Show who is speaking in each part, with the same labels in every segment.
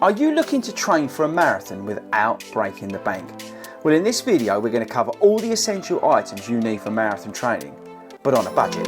Speaker 1: Are you looking to train for a marathon without breaking the bank? Well, in this video, we're going to cover all the essential items you need for marathon training, but on a budget.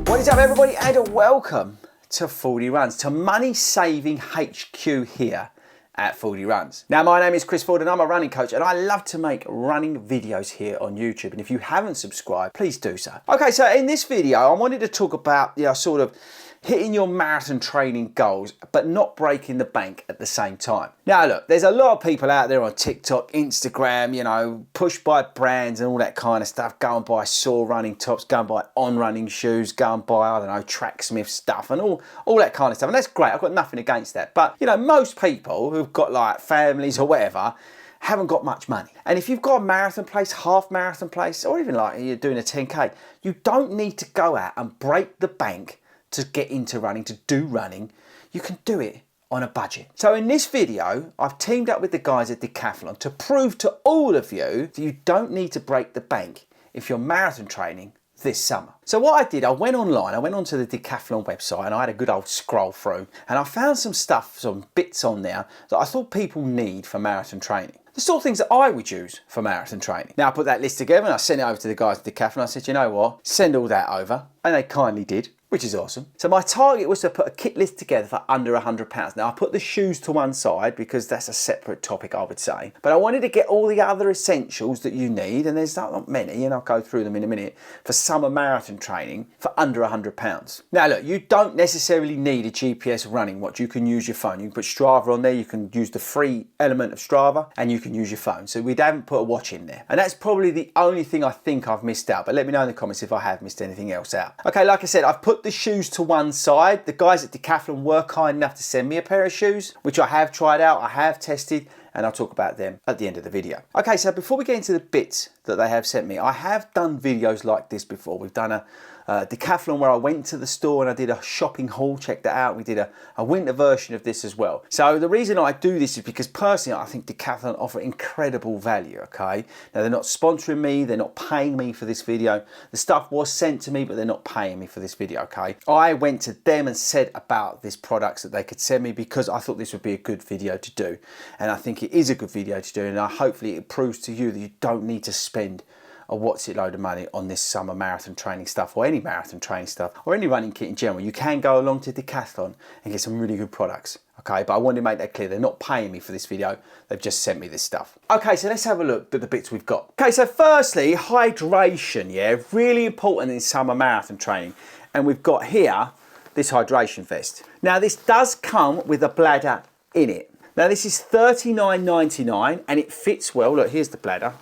Speaker 1: What is up, everybody, and welcome to 40 Runs, to Money Saving HQ here at 40 Runs. Now, my name is Chris Ford and I'm a running coach, and I love to make running videos here on YouTube. And if you haven't subscribed, please do so. Okay, so in this video, I wanted to talk about, sort of hitting your marathon training goals, but not breaking the bank at the same time. Now, look, there's a lot of people out there on TikTok, Instagram, pushed by brands and all that kind of stuff, go and buy Saw running tops, go and buy On running shoes, go and buy, I don't know, Tracksmith stuff and all that kind of stuff. And that's great, I've got nothing against that. But, most people who've got like families or whatever haven't got much money. And if you've got a marathon place, half marathon place, or even like you're doing a 10K, you don't need to go out and break the bank to get into running, to do running. You can do it on a budget. So in this video, I've teamed up with the guys at Decathlon to prove to all of you that you don't need to break the bank if you're marathon training this summer. So what I did, I went online, I went onto the Decathlon website and I had a good old scroll through, and I found some stuff, some bits on there that I thought people need for marathon training. The sort of things that I would use for marathon training. Now I put that list together and I sent it over to the guys at Decathlon. I said, you know what, send all that over. And they kindly did, which is awesome. So my target was to put a kit list together for under £100. Now I put the shoes to one side because that's a separate topic, I would say. But I wanted to get all the other essentials that you need, and there's not many, and I'll go through them in a minute, for summer marathon training for under £100. Now look, you don't necessarily need a GPS running watch. You can use your phone. You can put Strava on there, you can use the free element of Strava, and you can use your phone. So we haven't put a watch in there. And that's probably the only thing I think I've missed out, but let me know in the comments if I have missed anything else out. Okay, like I said, I've put the shoes to one side. The guys at Decathlon were kind enough to send me a pair of shoes, which I have tried out, I have tested, and I'll talk about them at the end of the video. Okay, so before we get into the bits that they have sent me, I have done videos like this before. We've done a Decathlon where I went to the store and I did a shopping haul, check that out. We did a winter version of this as well. So the reason I do this is because personally I think Decathlon offer incredible value, okay? Now they're not sponsoring me, they're not paying me for this video. The stuff was sent to me, but they're not paying me for this video, okay? I went to them and said about this products that they could send me because I thought this would be a good video to do. And I think it is a good video to do, and hopefully it proves to you that you don't need to spend a what's it load of money on this summer marathon training stuff, or any marathon training stuff, or any running kit in general. You can go along to Decathlon and get some really good products, okay? But I wanted to make that clear. They're not paying me for this video. They've just sent me this stuff. Okay, so let's have a look at the bits we've got. Okay, so firstly, hydration, yeah? Really important in summer marathon training. And we've got here this hydration vest. Now, this does come with a bladder in it. Now, this is $39.99 and it fits well. Look, here's the bladder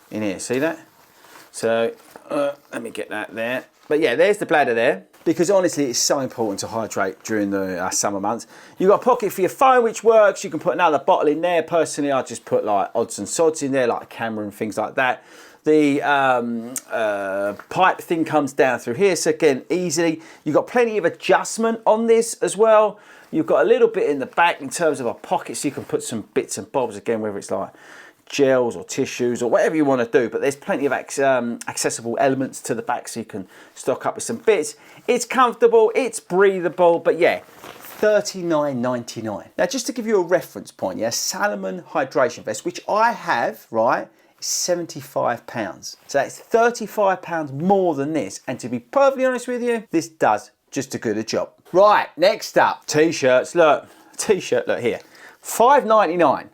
Speaker 1: in here, see that? So let me get that there. But yeah, there's the bladder there, because honestly it's so important to hydrate during the summer months. You've got a pocket for your phone, which works. You can put another bottle in there. Personally, I just put like odds and sods in there, like a camera and things like that. The pipe thing comes down through here, so again, easily. You've got plenty of adjustment on this as well. You've got a little bit in the back in terms of a pocket, so you can put some bits and bobs, again, whether it's like gels or tissues or whatever you want to do, but there's plenty of accessible elements to the back, so you can stock up with some bits. It's comfortable, it's breathable, but yeah, $39.99. Now, just to give you a reference point, yeah, Salomon hydration vest, which I have, right, is £75. So that's £35 more than this, and to be perfectly honest with you, this does just as good a job. Right, next up, t-shirts. Look, t-shirt, look here, $5.99.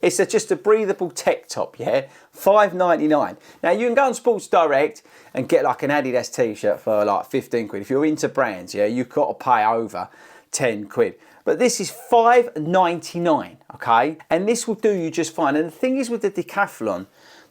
Speaker 1: It's just a breathable tech top, yeah? $5.99. Now you can go on Sports Direct and get like an Adidas t-shirt for like 15 quid. If you're into brands, yeah, you've got to pay over 10 quid. But this is $5.99, okay? And this will do you just fine. And the thing is with the Decathlon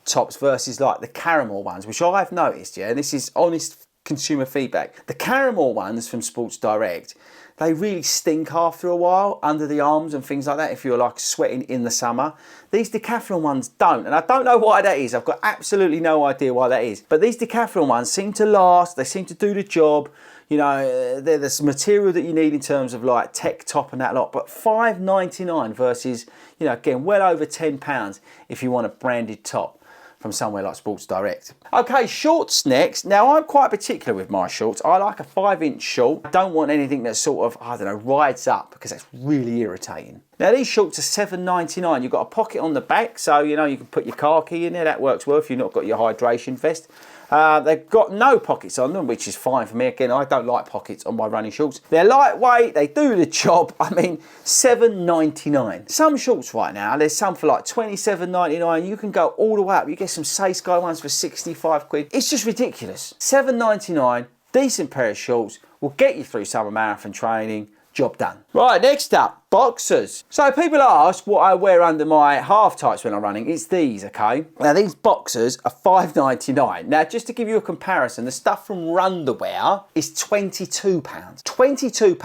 Speaker 1: tops versus like the caramel ones, which I've noticed, yeah, and this is honest consumer feedback. The caramel ones from Sports Direct, they really stink after a while under the arms and things like that if you're like sweating in the summer. These Decathlon ones don't, and I don't know why that is. I've got absolutely no idea why that is. But these Decathlon ones seem to last, they seem to do the job. You know, there's material that you need in terms of like tech top and that lot, but $5.99 versus, you know, again, well over £10 if you want a branded top from somewhere like Sports Direct. Okay, shorts next. Now, I'm quite particular with my shorts. I like a 5-inch short. I don't want anything that sort of, I don't know, rides up, because that's really irritating. Now, these shorts are $7.99. You've got a pocket on the back, so, you know, you can put your car key in there. That works well if you've not got your hydration vest. They've got no pockets on them, which is fine for me. Again, I don't like pockets on my running shorts. They're lightweight, they do the job. I mean, $7.99. Some shorts right now, there's some for like $27.99. You can go all the way up. You get some Say Sky ones for 65 quid. It's just ridiculous. $7.99, decent pair of shorts, will get you through summer marathon training. Job done. Right, next up, boxers. So people ask what I wear under my half tights when I'm running. It's these, okay? Now these boxers are $5.99. Now just to give you a comparison, the stuff from Runderwear is £22. £22,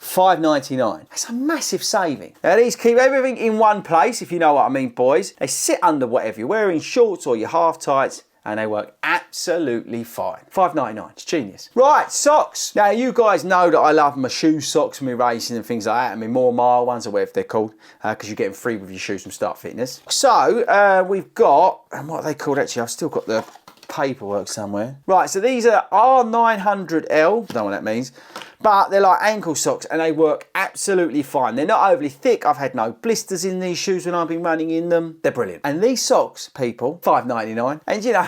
Speaker 1: $5.99. That's a massive saving. Now these keep everything in one place, if you know what I mean, boys. They sit under whatever you're wearing, shorts or your half tights, and they work absolutely fine. $5.99, it's genius. Right, socks. Now you guys know that I love my shoe socks and my racing and things like that, and my more mile ones or whatever they're called, because you're getting free with your shoes from Start Fitness. So we've got, and what are they called actually? I've still got the paperwork somewhere. Right, so these are R900L, I don't know what that means, but they're like ankle socks and they work absolutely fine. They're not overly thick. I've had no blisters in these shoes when I've been running in them. They're brilliant. And these socks, people, $5.99. And you know,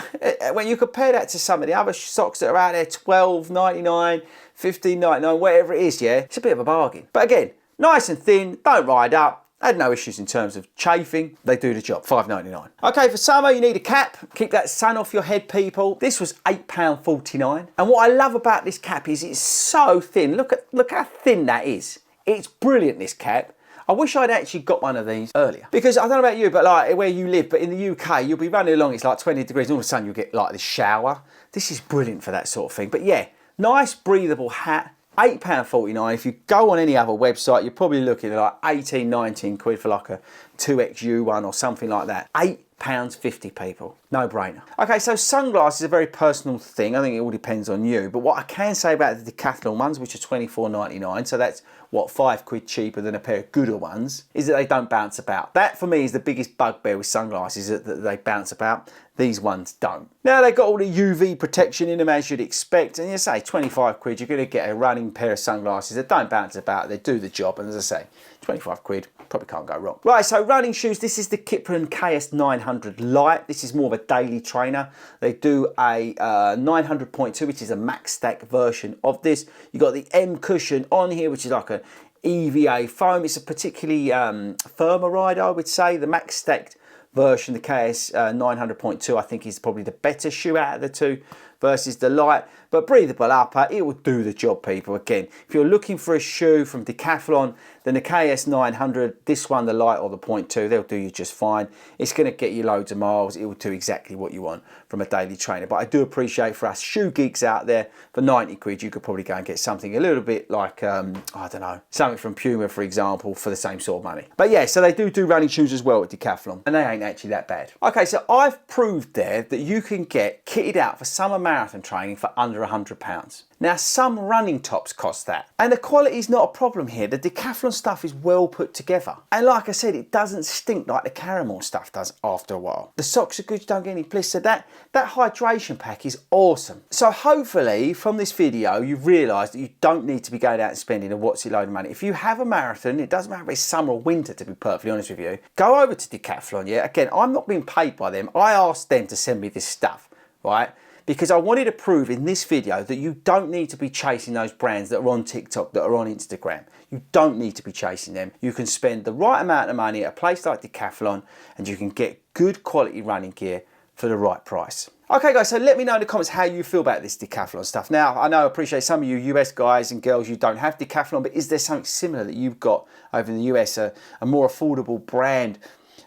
Speaker 1: when you compare that to some of the other socks that are out there, $12.99, $15.99, whatever it is, yeah, it's a bit of a bargain. But again, nice and thin, don't ride up. I had no issues in terms of chafing. They do the job, $5.99. Okay, for summer, you need a cap. Keep that sun off your head, people. This was £8.49. And what I love about this cap is it's so thin. Look how thin that is. It's brilliant, this cap. I wish I'd actually got one of these earlier. Because I don't know about you, but like where you live, but in the UK, you'll be running along, it's like 20 degrees, and all of a sudden you'll get like this shower. This is brilliant for that sort of thing. But yeah, nice breathable hat. £8.49. If you go on any other website, you're probably looking at like 18, 19 quid for like a 2XU one or something like that. £8.50, people. No brainer. Okay, so sunglasses is a very personal thing. I think it all depends on you. But what I can say about the Decathlon ones, which are £24.99, so that's what, 5 quid cheaper than a pair of gooder ones, is that they don't bounce about. That for me is the biggest bugbear with sunglasses, that they bounce about. These ones don't. Now they've got all the UV protection in them, as you'd expect, and you say 25 quid, you're going to get a running pair of sunglasses that don't bounce about, they do the job, and as I say, 25 quid, probably can't go wrong. Right, so running shoes, this is the Kipren KS900 Lite. This is more of a daily trainer. They do a 900.2, which is a max stack version of this. You've got the M cushion on here, which is like an EVA foam. It's a particularly firmer ride, I would say. The max stacked version, the KS 900.2, I think is probably the better shoe out of the two versus the Lite, but breathable upper, it will do the job, people. Again, if you're looking for a shoe from Decathlon, then the KS 900, this one, the Lite or the 0.2, they'll do you just fine. It's going to get you loads of miles. It will do exactly what you want from a daily trainer. But I do appreciate, for us shoe geeks out there, for 90 quid, you could probably go and get something a little bit like, I don't know, something from Puma, for example, for the same sort of money. But yeah, so they do running shoes as well at Decathlon, and they ain't actually that bad. Okay, so I've proved there that you can get kitted out for summer marathon training for under £100. Now, some running tops cost that, and the quality is not a problem here. The Decathlon stuff is well put together, and like I said, it doesn't stink like the Caramel stuff does after a while. The socks are good, you don't get any blister. That hydration pack is awesome. So hopefully from this video you've realised that you don't need to be going out and spending a what's it load of money. If you have a marathon, it doesn't matter if it's summer or winter, to be perfectly honest with you, go over to Decathlon. Yeah, again, I'm not being paid by them. I asked them to send me this stuff, right? Because I wanted to prove in this video that you don't need to be chasing those brands that are on TikTok, that are on Instagram. You don't need to be chasing them. You can spend the right amount of money at a place like Decathlon, and you can get good quality running gear for the right price. Okay guys, so let me know in the comments how you feel about this Decathlon stuff. Now, I know, I appreciate some of you US guys and girls, you don't have Decathlon, but is there something similar that you've got over in the US, a more affordable brand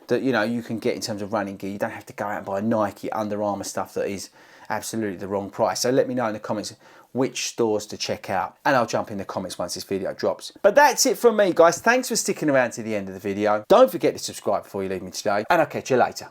Speaker 1: that, you know, you can get in terms of running gear? You don't have to go out and buy Nike, Under Armour stuff that is absolutely the wrong price. So let me know in the comments which stores to check out, and I'll jump in the comments once this video drops. But that's it from me, guys. Thanks for sticking around to the end of the video. Don't forget to subscribe before you leave me today, and I'll catch you later.